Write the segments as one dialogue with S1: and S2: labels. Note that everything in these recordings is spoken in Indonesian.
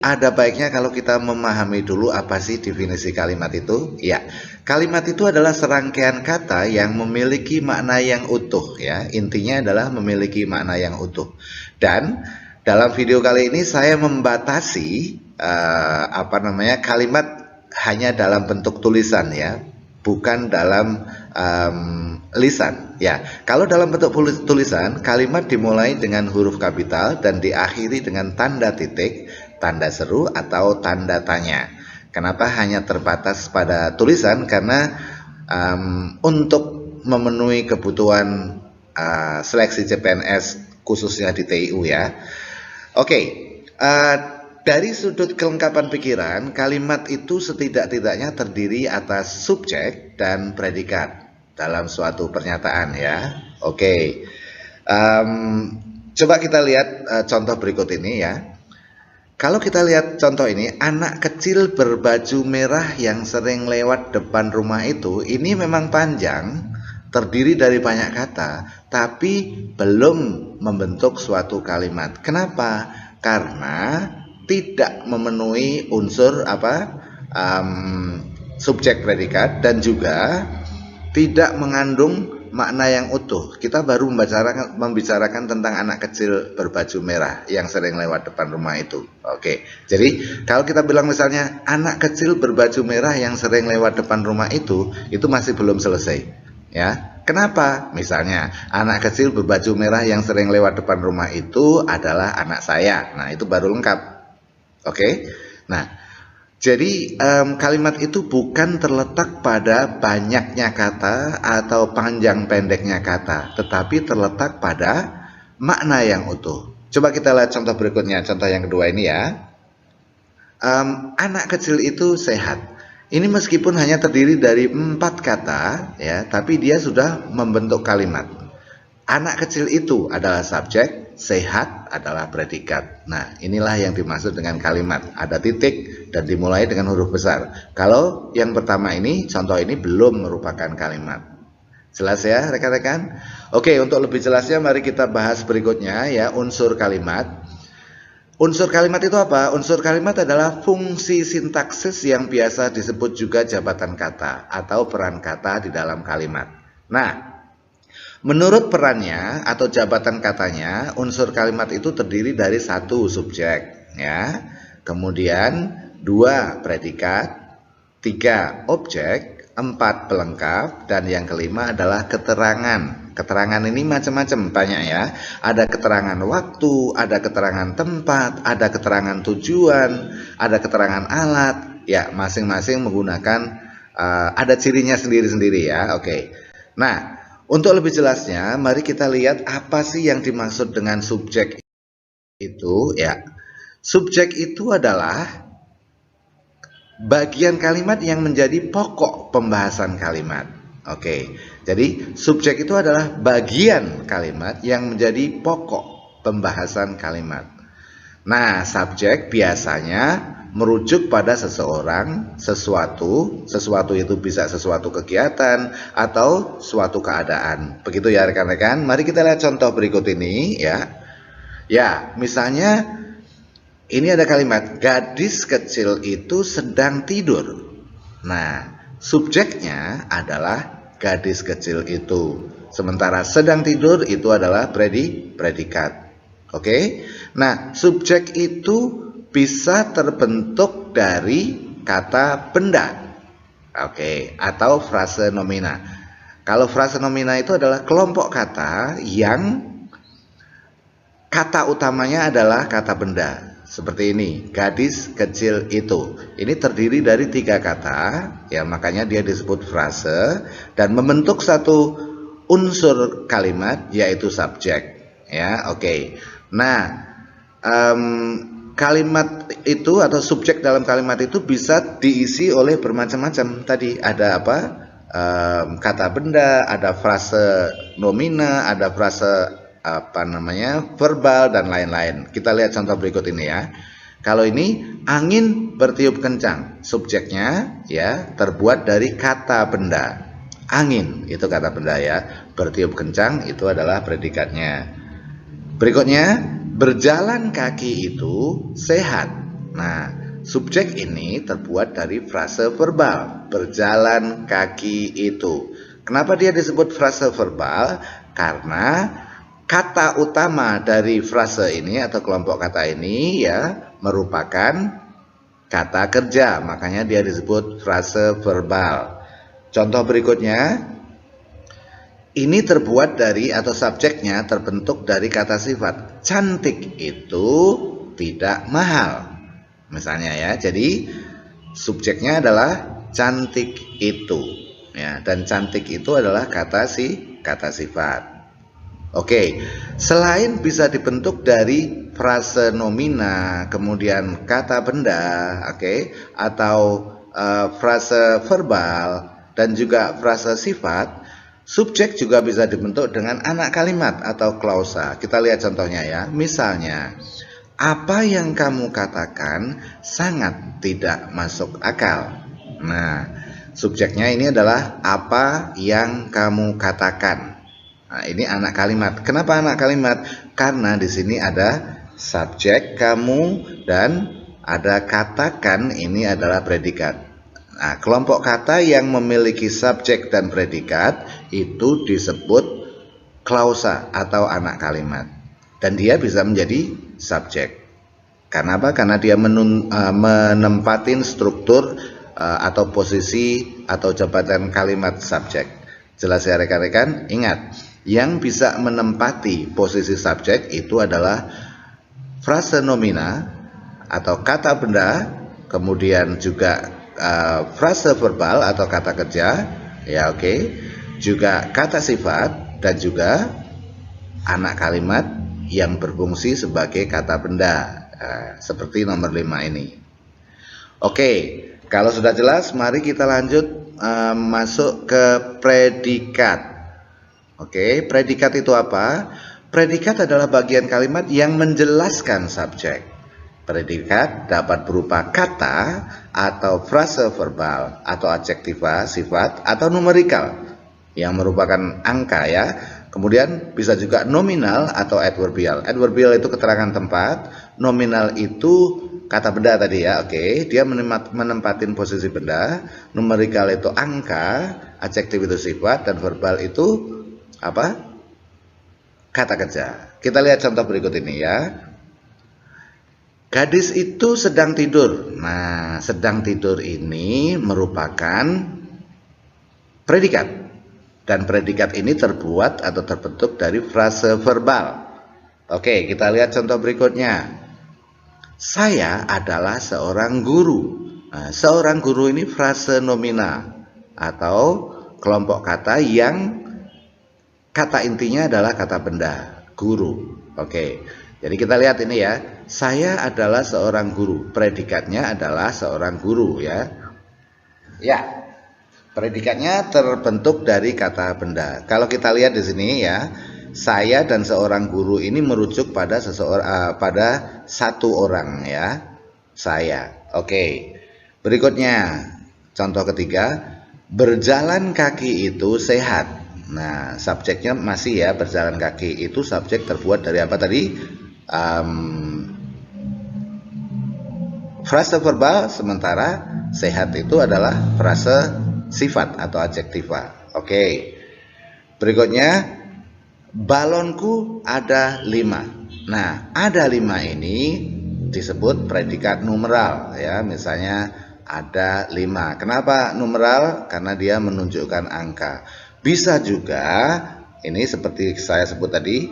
S1: Ada baiknya kalau kita memahami dulu apa sih definisi kalimat itu. Ya, kalimat itu adalah serangkaian kata yang memiliki makna yang utuh ya. Intinya adalah memiliki makna yang utuh. Dan dalam video kali ini saya membatasi kalimat hanya dalam bentuk tulisan ya, bukan dalam lisan ya. Kalau dalam bentuk tulisan, kalimat dimulai dengan huruf kapital dan diakhiri dengan tanda titik, tanda seru atau tanda tanya. Kenapa hanya terbatas pada tulisan? Karena untuk memenuhi kebutuhan seleksi CPNS khususnya di TIU ya. Oke, dari sudut kelengkapan pikiran, kalimat itu setidak-tidaknya terdiri atas subjek dan predikat dalam suatu pernyataan ya. Oke, coba kita lihat contoh berikut ini ya. Kalau kita lihat contoh ini, anak kecil berbaju merah yang sering lewat depan rumah itu, ini memang panjang, terdiri dari banyak kata, tapi belum membentuk suatu kalimat. Kenapa? Karena tidak memenuhi unsur subjek predikat dan juga tidak mengandung makna yang utuh. Kita baru membicarakan tentang anak kecil berbaju merah yang sering lewat depan rumah itu. Oke, jadi kalau kita bilang misalnya anak kecil berbaju merah yang sering lewat depan rumah itu masih belum selesai ya. Kenapa? Misalnya anak kecil berbaju merah yang sering lewat depan rumah itu adalah anak saya. Nah, itu baru lengkap. Oke, nah jadi kalimat itu bukan terletak pada banyaknya kata atau panjang pendeknya kata, tetapi terletak pada makna yang utuh. Coba kita lihat contoh berikutnya, contoh yang kedua ini ya. Anak kecil itu sehat. Ini meskipun hanya terdiri dari 4 kata ya, tapi dia sudah membentuk kalimat. Anak kecil itu adalah subjek, sehat adalah predikat. Nah, inilah yang dimaksud dengan kalimat. Ada titik dan dimulai dengan huruf besar. Kalau yang pertama ini, contoh ini belum merupakan kalimat. Jelas ya rekan-rekan? Oke, untuk lebih jelasnya mari kita bahas berikutnya ya, unsur kalimat. Unsur kalimat itu apa? Unsur kalimat adalah fungsi sintaksis yang biasa disebut juga jabatan kata atau peran kata di dalam kalimat. Nah, menurut perannya atau jabatan katanya, unsur kalimat itu terdiri dari 1 subjek ya, kemudian 2 predikat, 3 objek, 4 pelengkap, dan yang kelima adalah keterangan. Keterangan ini macam-macam banyak ya. Ada keterangan waktu, ada keterangan tempat, ada keterangan tujuan, ada keterangan alat. Ya, masing-masing menggunakan ada cirinya sendiri-sendiri ya. Oke. Nah, untuk lebih jelasnya, mari kita lihat apa sih yang dimaksud dengan subjek itu ya. Subjek itu adalah bagian kalimat yang menjadi pokok pembahasan kalimat. Oke, jadi subjek itu adalah bagian kalimat yang menjadi pokok pembahasan kalimat. Nah, subjek biasanya merujuk pada seseorang, sesuatu itu bisa sesuatu kegiatan atau suatu keadaan. Begitu ya rekan-rekan. Mari kita lihat contoh berikut ini ya. Ya, misalnya ini ada kalimat gadis kecil itu sedang tidur. Nah, subjeknya adalah gadis kecil itu. Sementara sedang tidur itu adalah predikat. Oke. Nah, subjek itu bisa terbentuk dari kata benda. Oke, atau frase nomina. Kalau frase nomina itu adalah kelompok kata yang kata utamanya adalah kata benda. Seperti ini, gadis kecil itu. Ini terdiri dari 3 kata, ya makanya dia disebut frase dan membentuk satu unsur kalimat yaitu subjek. Ya, oke. Nah, kalimat itu atau subjek dalam kalimat itu bisa diisi oleh bermacam-macam. Tadi ada apa? Kata benda, ada frase nomina, ada frase verbal dan lain-lain. Kita lihat contoh berikut ini ya. Kalau ini angin bertiup kencang, subjeknya ya terbuat dari kata benda. Angin itu kata benda ya. Bertiup kencang itu adalah predikatnya. Berikutnya, berjalan kaki itu sehat. Nah, subjek ini terbuat dari frase verbal, berjalan kaki itu. Kenapa dia disebut frase verbal? Karena kata utama dari frase ini atau kelompok kata ini ya merupakan kata kerja, makanya dia disebut frase verbal. Contoh berikutnya, ini terbuat dari atau subjeknya terbentuk dari kata sifat. Cantik itu tidak mahal. Misalnya ya, jadi subjeknya adalah cantik itu. Ya, dan cantik itu adalah kata sifat. Oke, selain bisa dibentuk dari frase nomina, kemudian kata benda, oke, atau frase verbal dan juga frase sifat, subjek juga bisa dibentuk dengan anak kalimat atau klausa. Kita lihat contohnya ya. Misalnya, apa yang kamu katakan sangat tidak masuk akal. Nah, subjeknya ini adalah apa yang kamu katakan. Nah, ini anak kalimat. Kenapa anak kalimat? Karena di sini ada subjek kamu dan ada katakan, ini adalah predikat. Nah, kelompok kata yang memiliki subjek dan predikat itu disebut klausa atau anak kalimat. Dan dia bisa menjadi subjek. Karena apa? Karena dia menempatin struktur atau posisi atau jabatan kalimat subjek. Jelas ya rekan-rekan? Ingat, yang bisa menempati posisi subjek itu adalah frase nomina atau kata benda, kemudian juga frase verbal atau kata kerja, ya oke, juga kata sifat dan juga anak kalimat yang berfungsi sebagai kata benda, seperti nomor 5 ini. Oke, kalau sudah jelas, mari kita lanjut masuk ke predikat. Oke, predikat itu apa? Predikat adalah bagian kalimat yang menjelaskan subjek. Predikat dapat berupa kata atau frase verbal atau adjektiva, sifat atau numerikal yang merupakan angka ya. Kemudian bisa juga nominal atau adverbial. Adverbial itu keterangan tempat, nominal itu kata benda tadi ya. Oke, dia menempatin posisi benda, numerikal itu angka, adjektif itu sifat, dan verbal itu apa? Kata kerja. Kita lihat contoh berikut ini ya. Gadis itu sedang tidur. Nah, sedang tidur ini merupakan predikat. Dan predikat ini terbuat atau terbentuk dari frase verbal. Oke, kita lihat contoh berikutnya. Saya adalah seorang guru. Nah, seorang guru ini frase nomina atau kelompok kata yang kata intinya adalah kata benda, guru. Oke, jadi kita lihat ini ya. Saya adalah seorang guru. Predikatnya adalah seorang guru ya. Ya, predikatnya terbentuk dari kata benda. Kalau kita lihat di sini ya, saya dan seorang guru ini merujuk pada pada satu orang ya. Saya. Oke. Berikutnya, contoh ketiga, berjalan kaki itu sehat. Nah, subjeknya masih ya, berjalan kaki itu subjek terbuat dari apa tadi? Frase verbal, sementara sehat itu adalah frase sifat atau adjektiva. Oke. Berikutnya, balonku ada 5. Nah, ada 5 ini disebut predikat numeral ya. Misalnya ada 5. Kenapa numeral? Karena dia menunjukkan angka. Bisa juga, ini seperti saya sebut tadi,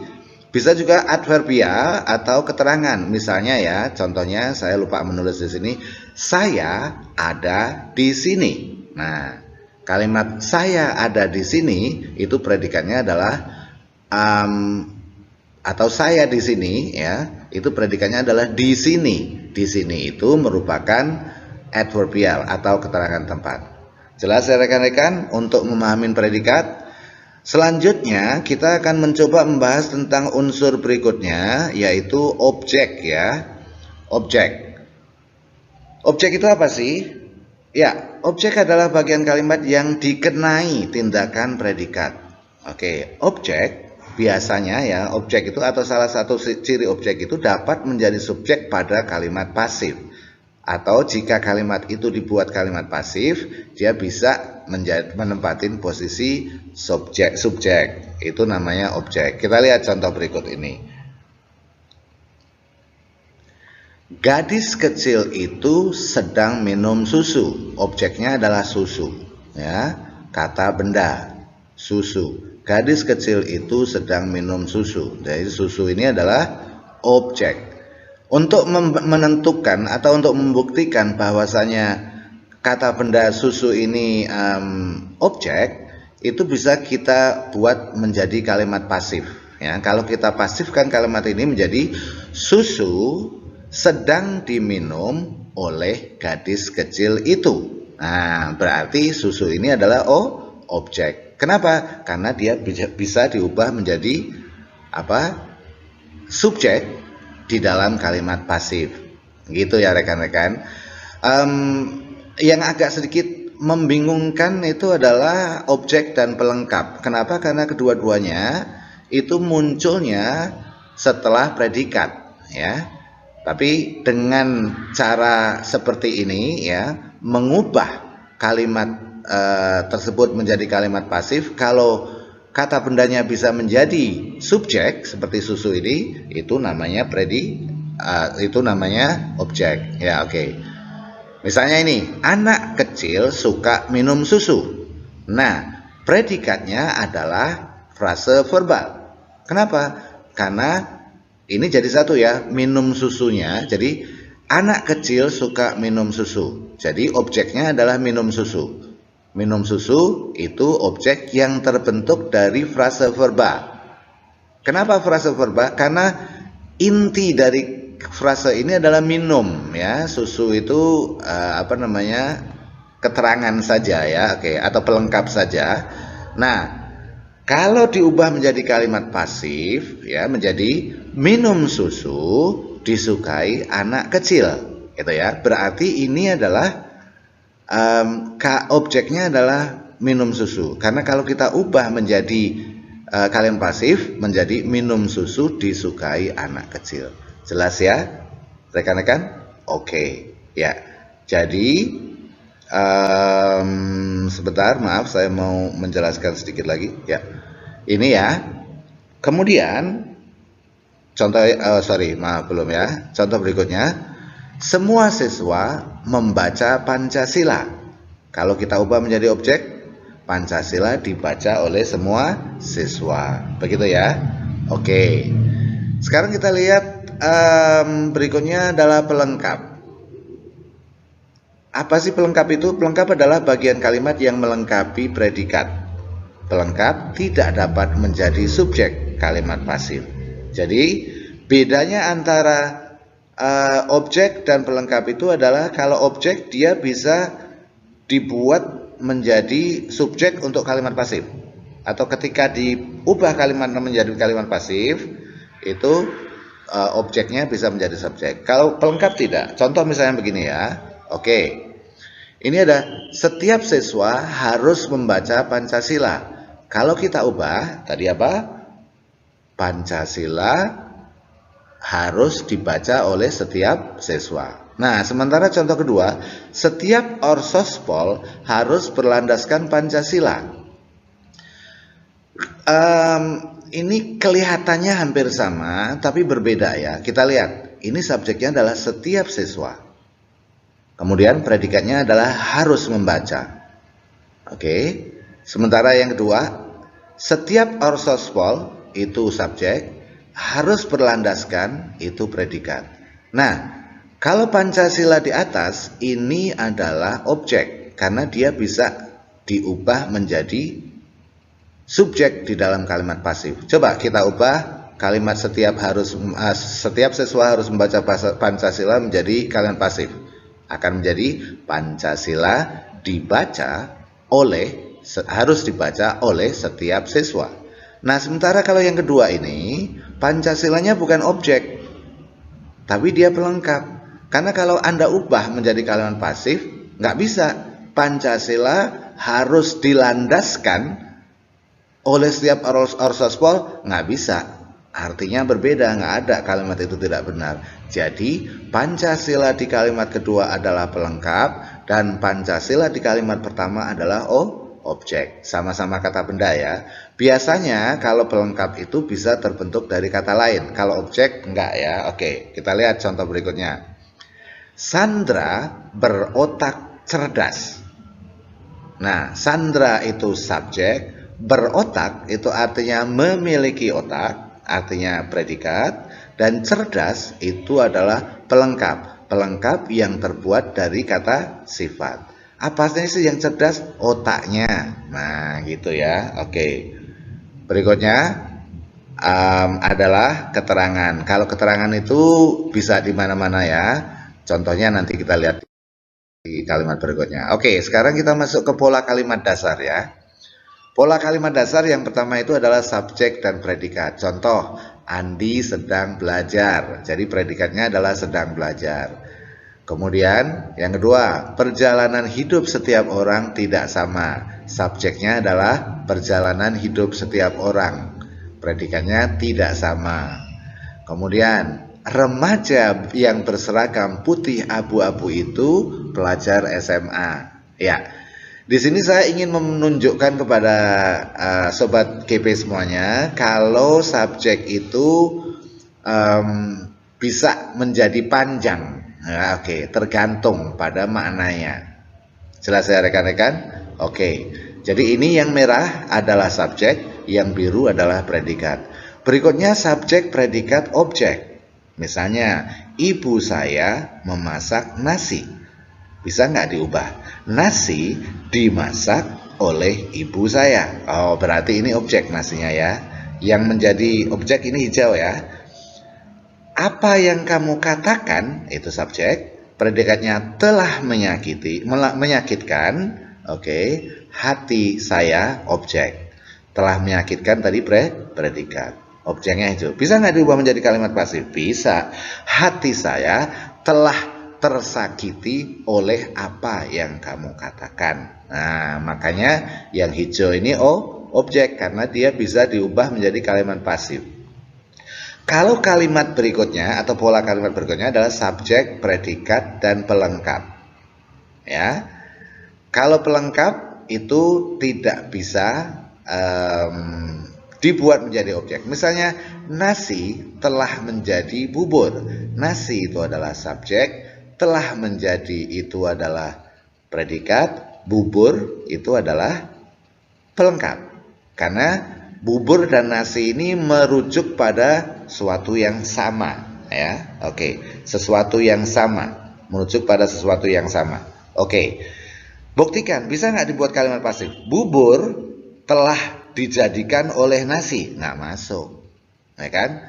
S1: bisa juga adverbial atau keterangan. Misalnya ya, contohnya saya lupa menulis di sini. Saya ada di sini. Nah, kalimat saya ada di sini itu predikatnya adalah atau saya di sini ya, itu predikatnya adalah di sini. Di sini itu merupakan adverbial atau keterangan tempat. Jelas ya rekan-rekan untuk memahami predikat? Selanjutnya kita akan mencoba membahas tentang unsur berikutnya, yaitu objek ya. Objek. Objek itu apa sih? Ya, objek adalah bagian kalimat yang dikenai tindakan predikat. Oke, objek biasanya ya, objek itu atau salah satu ciri objek itu dapat menjadi subjek pada kalimat pasif. Atau jika kalimat itu dibuat kalimat pasif, dia bisa menempatin posisi subjek. Itu namanya objek. Kita lihat contoh berikut ini. Gadis kecil itu sedang minum susu. Objeknya adalah susu, ya. Kata benda, susu. Gadis kecil itu sedang minum susu. Jadi susu ini adalah objek. Untuk menentukan atau untuk membuktikan bahwasanya kata benda susu ini objek, itu bisa kita buat menjadi kalimat pasif. Ya, kalau kita pasifkan kalimat ini menjadi susu sedang diminum oleh gadis kecil itu. Nah, berarti susu ini adalah objek. Kenapa? Karena dia bisa diubah menjadi subjek di dalam kalimat pasif. Gitu ya rekan-rekan. Yang agak sedikit membingungkan itu adalah objek dan pelengkap. Kenapa? Karena kedua-duanya itu munculnya setelah predikat, ya. Tapi dengan cara seperti ini, ya, mengubah kalimat tersebut menjadi kalimat pasif, kalau kata bendanya bisa menjadi subjek seperti susu ini, itu namanya itu namanya objek. Ya, oke. Misalnya ini, anak kecil suka minum susu. Nah, predikatnya adalah frase verbal. Kenapa? Karena ini jadi satu, ya, minum susunya. Jadi anak kecil suka minum susu. Jadi objeknya adalah minum susu. Minum susu itu objek yang terbentuk dari frase verba. Kenapa frase verba? Karena inti dari frase ini adalah minum, ya. Susu itu keterangan saja, ya, oke, atau pelengkap saja. Nah, kalau diubah menjadi kalimat pasif, ya, menjadi minum susu disukai anak kecil, gitu ya. Berarti ini adalah objeknya adalah minum susu. Karena kalau kita ubah menjadi kalimat pasif menjadi minum susu disukai anak kecil. Jelas ya, rekan-rekan? Oke, ya. Jadi sebentar, maaf, saya mau menjelaskan sedikit lagi, ya. Ini ya. Kemudian contoh, belum ya. Contoh berikutnya. Semua siswa membaca Pancasila. Kalau kita ubah menjadi objek, Pancasila dibaca oleh semua siswa. Begitu ya. Oke. Sekarang kita lihat berikutnya adalah pelengkap. Apa sih pelengkap itu? Pelengkap adalah bagian kalimat yang melengkapi predikat. Pelengkap tidak dapat menjadi subjek kalimat pasif. Jadi bedanya antara objek dan pelengkap itu adalah kalau objek dia bisa dibuat menjadi subjek untuk kalimat pasif, atau ketika diubah kalimat menjadi kalimat pasif itu objeknya bisa menjadi subjek. Kalau pelengkap tidak. Contoh misalnya begini ya. Oke. Ini ada setiap siswa harus membaca Pancasila. Kalau kita ubah tadi apa? Pancasila harus dibaca oleh setiap siswa. Nah, sementara contoh kedua, setiap orsospol harus berlandaskan Pancasila. Ini kelihatannya hampir sama, tapi berbeda ya. Kita lihat, ini subjeknya adalah setiap siswa. Kemudian predikatnya adalah harus membaca. Oke. Sementara yang kedua, setiap orsospol itu subjek, harus berlandaskan itu predikat. Nah, kalau Pancasila di atas ini adalah objek karena dia bisa diubah menjadi subjek di dalam kalimat pasif. Coba kita ubah kalimat setiap siswa harus membaca Pancasila menjadi kalimat pasif. Akan menjadi Pancasila harus dibaca oleh setiap siswa. Nah, sementara kalau yang kedua ini, Pancasilanya bukan objek, tapi dia pelengkap. Karena kalau Anda ubah menjadi kalimat pasif, nggak bisa. Pancasila harus dilandaskan oleh setiap orsospol, nggak bisa. Artinya berbeda, nggak ada kalimat itu tidak benar. Jadi Pancasila di kalimat kedua adalah pelengkap dan Pancasila di kalimat pertama adalah objek. Sama-sama kata benda ya. Biasanya kalau pelengkap itu bisa terbentuk dari kata lain. Kalau objek enggak ya. Oke, kita lihat contoh berikutnya. Sandra berotak cerdas. Nah, Sandra itu subjek, berotak itu artinya memiliki otak, artinya predikat, dan cerdas itu adalah pelengkap. Pelengkap yang terbuat dari kata sifat. Apa sih yang cerdas? Otaknya. Nah, gitu ya. Oke. Berikutnya adalah keterangan. Kalau keterangan itu bisa di mana-mana ya. Contohnya nanti kita lihat di kalimat berikutnya. Oke, sekarang kita masuk ke pola kalimat dasar ya. Pola kalimat dasar yang pertama itu adalah subjek dan predikat. Contoh, Andi sedang belajar. Jadi predikatnya adalah sedang belajar. Kemudian yang kedua, perjalanan hidup setiap orang tidak sama. Subjeknya adalah perjalanan hidup setiap orang. Predikatnya tidak sama. Kemudian remaja yang berseragam putih abu-abu itu pelajar SMA. Ya, di sini saya ingin menunjukkan kepada sobat GP semuanya, kalau subjek itu bisa menjadi panjang. Nah, oke, tergantung pada maknanya. Jelas ya rekan-rekan? Oke, jadi ini yang merah adalah subjek, yang biru adalah predikat. Berikutnya subjek, predikat, objek. Misalnya, ibu saya memasak nasi. Bisa nggak diubah? Nasi dimasak oleh ibu saya. Oh, berarti ini objek nasinya ya. Yang menjadi objek ini hijau ya. Apa yang kamu katakan, itu subjek. Predikatnya telah menyakitkan. Oke, hati saya objek. Telah menyakitkan tadi predikat. Objeknya hijau. Bisa nggak diubah menjadi kalimat pasif? Bisa. Hati saya telah tersakiti oleh apa yang kamu katakan. Nah, makanya yang hijau ini objek karena dia bisa diubah menjadi kalimat pasif. Kalau kalimat berikutnya atau pola kalimat berikutnya adalah subjek, predikat, dan pelengkap. Ya, kalau pelengkap itu tidak bisa dibuat menjadi objek. Misalnya nasi telah menjadi bubur. Nasi itu adalah subjek, telah menjadi itu adalah predikat, bubur itu adalah pelengkap. Karena bubur dan nasi ini merujuk pada sesuatu yang sama ya. Oke, sesuatu yang sama, merujuk pada sesuatu yang sama. Oke. Buktikan, bisa nggak dibuat kalimat pasif? Bubur telah dijadikan oleh nasi, nggak masuk, ya kan?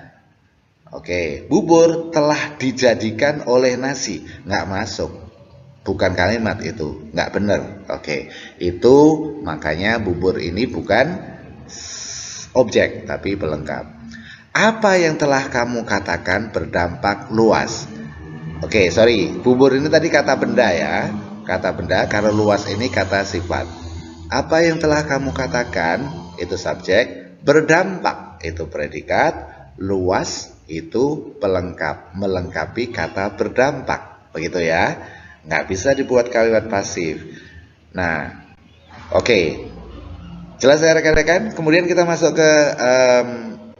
S1: Oke, bubur telah dijadikan oleh nasi, nggak masuk, bukan kalimat itu, nggak benar. Oke, itu makanya bubur ini bukan objek tapi pelengkap. Apa yang telah kamu katakan berdampak luas? Oke, sorry, bubur ini tadi kata benda ya, kata benda. Kalau luas ini kata sifat. Apa yang telah kamu katakan itu subjek, berdampak itu predikat, luas itu pelengkap, melengkapi kata berdampak, begitu ya. Nggak bisa dibuat kalimat pasif. Nah, oke. Jelas ya rekan-rekan? Kemudian kita masuk ke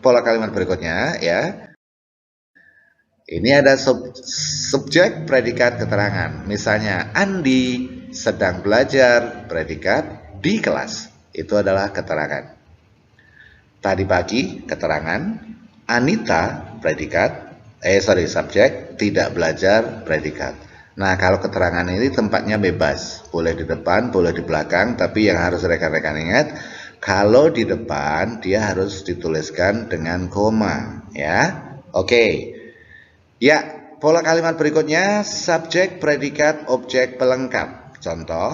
S1: pola kalimat berikutnya ya. Ini ada subjek, predikat, keterangan. Misalnya Andi sedang belajar, predikat, di kelas. Itu adalah keterangan. Tadi pagi, keterangan. Anita, predikat, subjek, tidak belajar, predikat. Nah, kalau keterangan ini tempatnya bebas. Boleh di depan, boleh di belakang. Tapi yang harus rekan-rekan ingat, kalau di depan, dia harus dituliskan dengan koma. Ya, oke. Ya, pola kalimat berikutnya, subjek, predikat, objek, pelengkap. Contoh,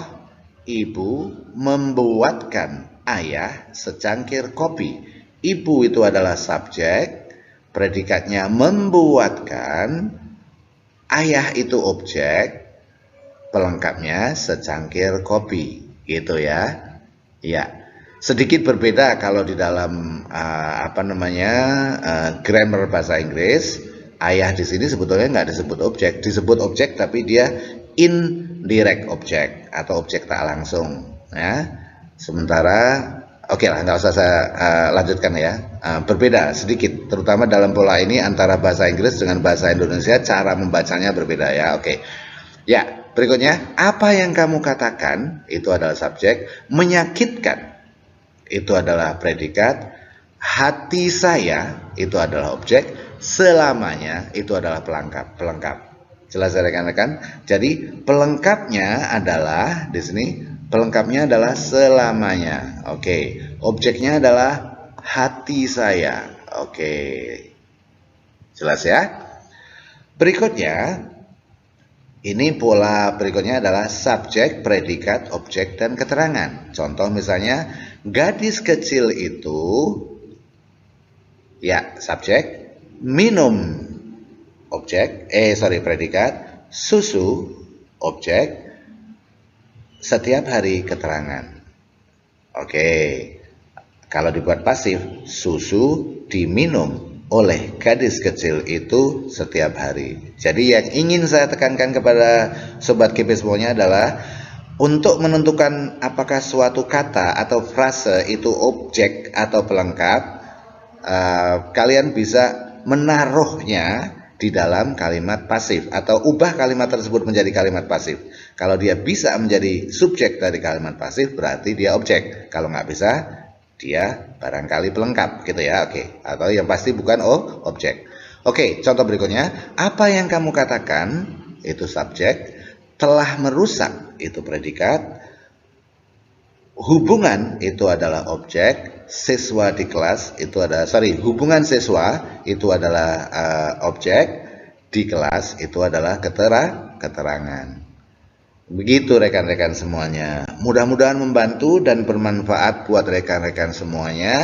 S1: ibu membuatkan ayah secangkir kopi. Ibu itu adalah subjek, predikatnya membuatkan, ayah itu objek, pelengkapnya secangkir kopi. Gitu ya. Ya. Sedikit berbeda kalau di dalam grammar bahasa Inggris. Ayah di sini sebetulnya nggak disebut objek, disebut objek tapi dia indirect object atau objek tak langsung. Ya. Sementara, oke lah, nggak usah saya lanjutkan ya. Berbeda sedikit, terutama dalam pola ini antara bahasa Inggris dengan bahasa Indonesia, cara membacanya berbeda ya. Oke. Ya, berikutnya, apa yang kamu katakan itu adalah subjek, menyakitkan itu adalah predikat, hati saya itu adalah objek, selamanya itu adalah pelengkap. Jelas ya rekan-rekan? Jadi pelengkapnya adalah di sini, pelengkapnya adalah selamanya. Oke, objeknya adalah hati saya. Oke. Jelas ya? Berikutnya, ini pola berikutnya adalah subjek, predikat, objek, dan keterangan. Contoh misalnya, gadis kecil itu, ya subjek, minum objek, predikat, susu objek, setiap hari keterangan. Oke, kalau dibuat pasif, susu diminum oleh gadis kecil itu setiap hari. Jadi yang ingin saya tekankan kepada sobat GP semuanya adalah untuk menentukan apakah suatu kata atau frase itu objek atau pelengkap, kalian bisa menaruhnya di dalam kalimat pasif atau ubah kalimat tersebut menjadi kalimat pasif. Kalau dia bisa menjadi subjek dari kalimat pasif, berarti dia objek. Kalau nggak bisa, dia barangkali pelengkap gitu ya. Oke, atau yang pasti bukan objek. Oke, contoh berikutnya, apa yang kamu katakan itu subjek, telah merusak itu predikat, hubungan itu adalah objek, siswa di kelas itu adalah hubungan siswa itu adalah objek, di kelas itu adalah keterangan. Begitu rekan-rekan semuanya. Mudah-mudahan membantu dan bermanfaat buat rekan-rekan semuanya.